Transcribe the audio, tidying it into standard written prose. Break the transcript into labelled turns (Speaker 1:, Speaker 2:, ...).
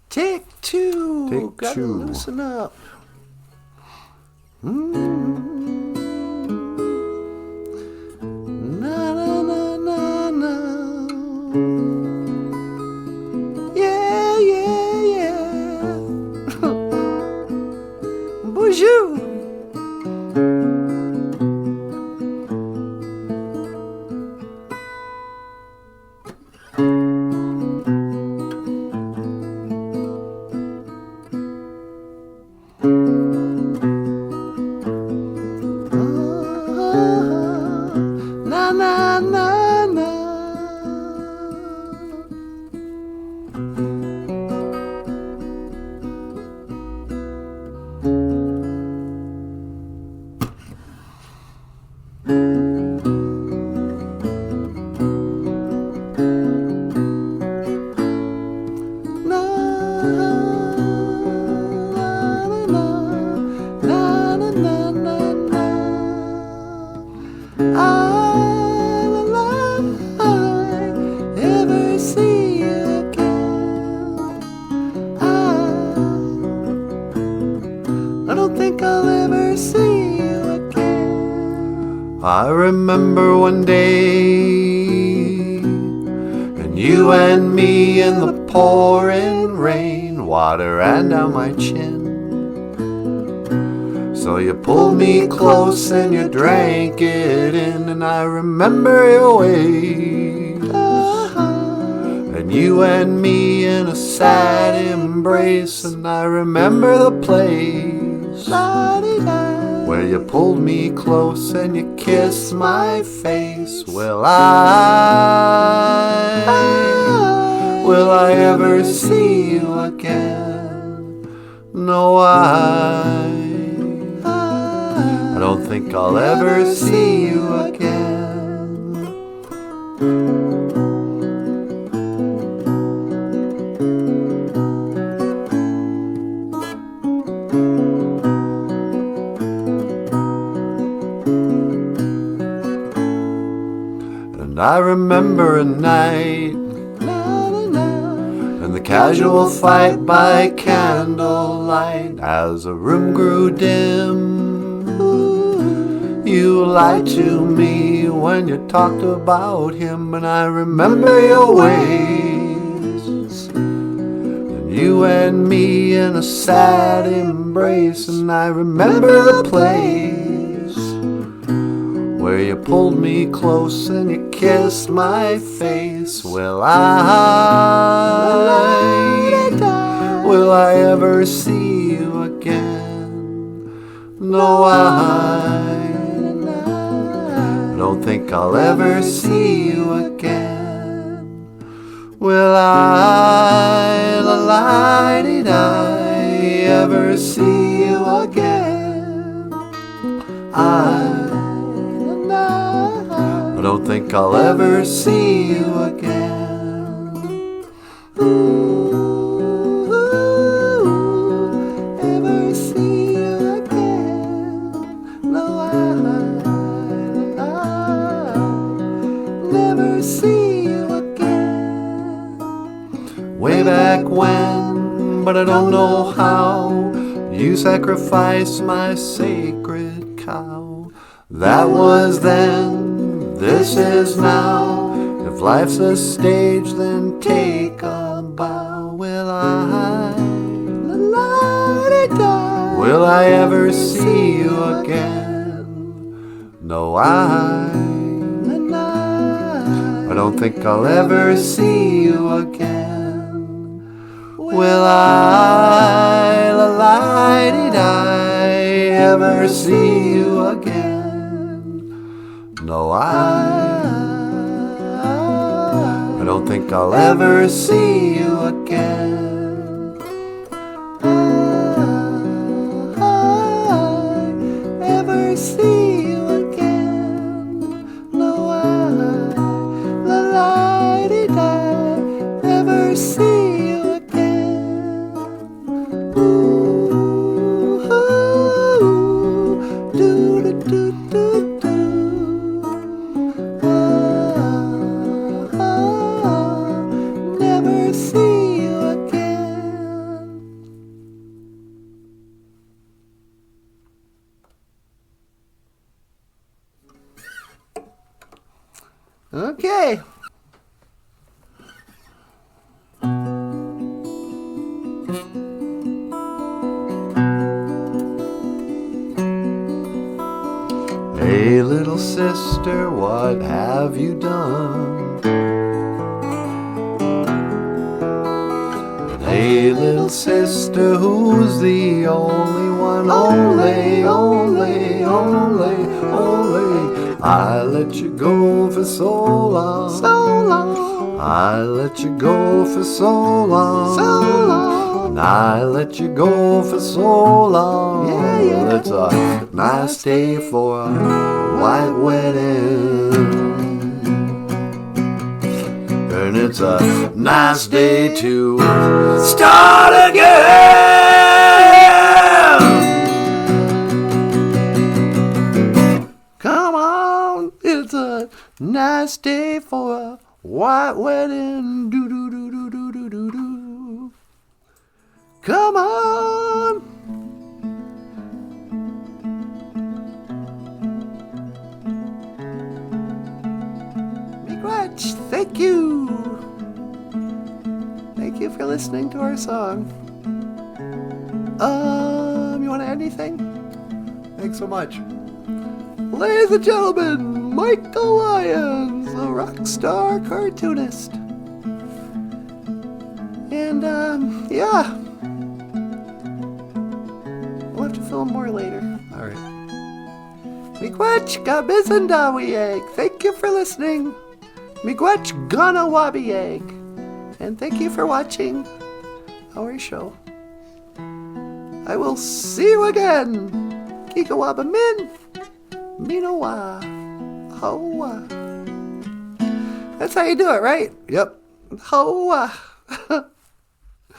Speaker 1: Take two.
Speaker 2: Take
Speaker 1: Gotta
Speaker 2: two.
Speaker 1: loosen up. Na na na na na. Yeah, yeah, yeah. BOOZHOO. Na na na na. I don't think I'll ever see you again. I remember one day, and you and me in the pouring rain, water ran down my chin. So you pulled me close and you drank it in, and I remember your ways, and you and me in a sad embrace, and I remember the place where you pulled me close and you kissed my face. Will I ever see you again? No, I don't think I'll ever see you again. And I remember a night and the casual fight by candlelight. As the room grew dim, you lied to me when you talked about him, and I remember your ways, and you and me in a sad embrace, and I remember the place where you pulled me close and you kissed my face. Will I ever see you again? No, I don't think I'll ever see you again. Will I ever see you again? I don't think I'll ever see you again. Ever see you again? No, I'll never see you again. Way back when, but I don't know how, you sacrificed my sacred cow. That was then. This is now. If life's a stage, then take a bow. Will I ever see you again? No, I don't think I'll ever see you again. Will I ever see you again? No, I don't think I'll ever see you again. Ever see you again? No, I ever see you again. Ooh, do do do do do. Never see Okay. Hey, little sister, what have you done? Hey, little sister, who's the only one? Only. I let you go for so long. I let you go for so long. I let you go for so long. Yeah. It's a nice day for a white wedding. And it's a nice day to start again. Come on, it's a nice day for a white wedding. Do do do do do do do do. Come on. Miigwech, thank you. Thank you for listening to our song. You want to add anything? Thanks so much. Ladies and gentlemen, Michael Lyons, a rock star cartoonist. And, yeah. We'll have to film more later. Alright. Miigwech gabizendawieg. Thank you for listening. Miigwech ganawabieg. And thank you for watching our show. I will see you again. Kikawabamin. Min. Minowa. Hoa. That's how you do it, right? Yep. Hoa.